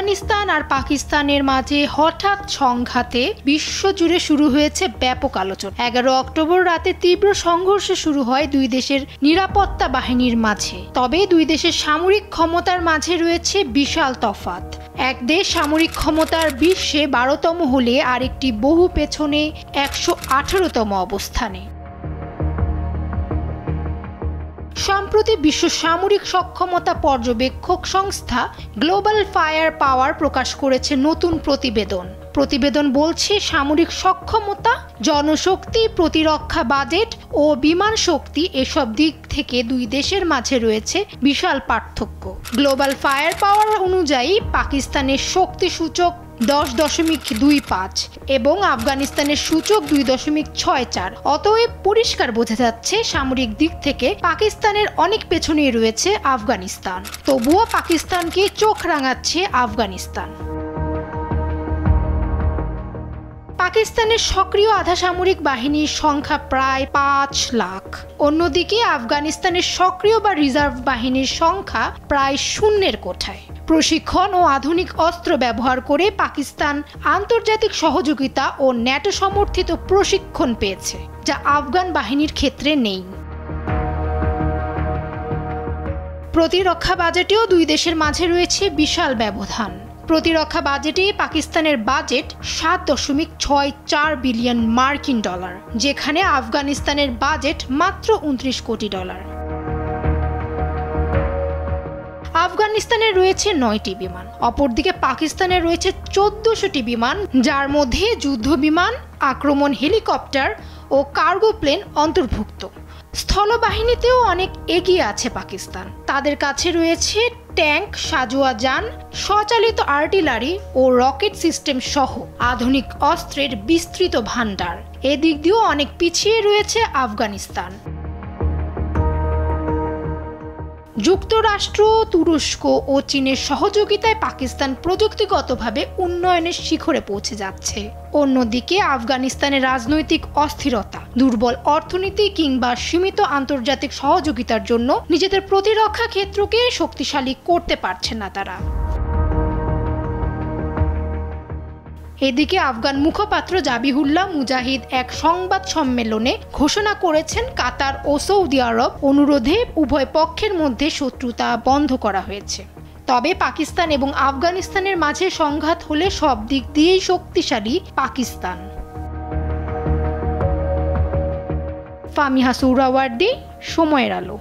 আফগানিস্তান আর পাকিস্তানের মাঝে হঠাৎ সংঘাতে বিশ্বজুড়ে শুরু হয়েছে ব্যাপক আলোচনা। 11 অক্টোবর রাতে তীব্র সংঘর্ষ শুরু হয় দুই দেশের নিরাপত্তা বাহিনীর মাঝে। তবে দুই দেশের সামরিক ক্ষমতার মাঝে রয়েছে বিশাল তফাৎ। এক দেশ সামরিক ক্ষমতার বিশ্বে 12তম হলে আরেকটি বহু পেছনে 118তম অবস্থানে। সম্প্রতি বিশ্ব সামরিক সক্ষমতা পর্যবেক্ষক সংস্থা গ্লোবাল ফায়ার পাওয়ার প্রকাশ করেছে নতুন প্রতিবেদন বলছে সামরিক সক্ষমতা, জনশক্তি, প্রতিরক্ষা বাজেট ও বিমান শক্তি এসব দিক থেকে দুই দেশের মাঝে রয়েছে বিশাল পার্থক্য। গ্লোবাল ফায়ার পাওয়ার অনুযায়ী পাকিস্তানের শক্তি সূচক 10.25 এবং আফগানিস্তানের সূচক 2.64। অতএব পরিষ্কার বোঝা যাচ্ছে সামরিক দিক থেকে পাকিস্তানের অনেক পেছনে রয়েছে আফগানিস্তান। তবুও পাকিস্তানকে চোখ রাঙাচ্ছে আফগানিস্তান। পাকিস্তানের সক্রিয় আধা সামরিক বাহিনীর সংখ্যা প্রায় 5 লাখ। অন্যদিকে আফগানিস্তানের সক্রিয় বা রিজার্ভ বাহিনীর সংখ্যা প্রায় শূন্যের কোঠায়। প্রশিক্ষণ ও আধুনিক অস্ত্র ব্যবহার করে পাকিস্তান আন্তর্জাতিক সহযোগিতা ও ন্যাটো সমর্থিত প্রশিক্ষণ পেয়েছে, যা আফগান বাহিনীর ক্ষেত্রে নেই। প্রতিরক্ষা বাজেটেও দুই দেশের মাঝে রয়েছে বিশাল ব্যবধান। প্রতিরক্ষা বাজেটে পাকিস্তানের বাজেট 7.64 বিলিয়ন মার্কিন ডলার, যেখানে আফগানিস্তানের বাজেট মাত্র 29 কোটি ডলার। আফগানিস্তানের রয়েছে 9টি বিমান, অপরদিকে পাকিস্তানে রয়েছে 1400টি বিমান, যার মধ্যে যুদ্ধ বিমান, আক্রমণ হেলিকপ্টার ও কার্গো প্লেন অন্তর্ভুক্ত। স্থলবাহিনীতেও অনেক এগিয়ে আছে পাকিস্তান। তাদের কাছে রয়েছে ট্যাঙ্ক, সাঁজোয়া যান, স্বচালিত আর্টিলারি ও রকেট সিস্টেম সহ আধুনিক অস্ত্রের বিস্তৃত ভান্ডার। এদিক দিয়েও অনেক পিছিয়ে রয়েছে আফগানিস্তান। যুক্তরাষ্ট্র, তুরস্ক ও চীনের সহযোগিতায় পাকিস্তান প্রযুক্তিগতভাবে উন্নয়নের শিখরে পৌঁছে যাচ্ছে। অন্যদিকে আফগানিস্তানের রাজনৈতিক অস্থিরতা, দুর্বল অর্থনীতি কিংবা সীমিত আন্তর্জাতিক সহযোগিতার জন্য নিজেদের প্রতিরক্ষা ক্ষেত্রকে শক্তিশালী করতে পারছে না তারা। এদিকে আফগান মুখপাত্র জাবিহুল্লাহ মুজাহিদ এক সংবাদ সম্মেলনে ঘোষণা করেছেন, কাতার ও সৌদি আরব অনুরোধে উভয় পক্ষের মধ্যে শত্রুতা বন্ধ করা হয়েছে। তবে পাকিস্তান এবং আফগানিস্তানের মাঝে সংঘাত হলে সব দিক দিয়েই শক্তিশালী পাকিস্তান। ফামিহা সুহরাওয়ার্দী, সময়ের আলো।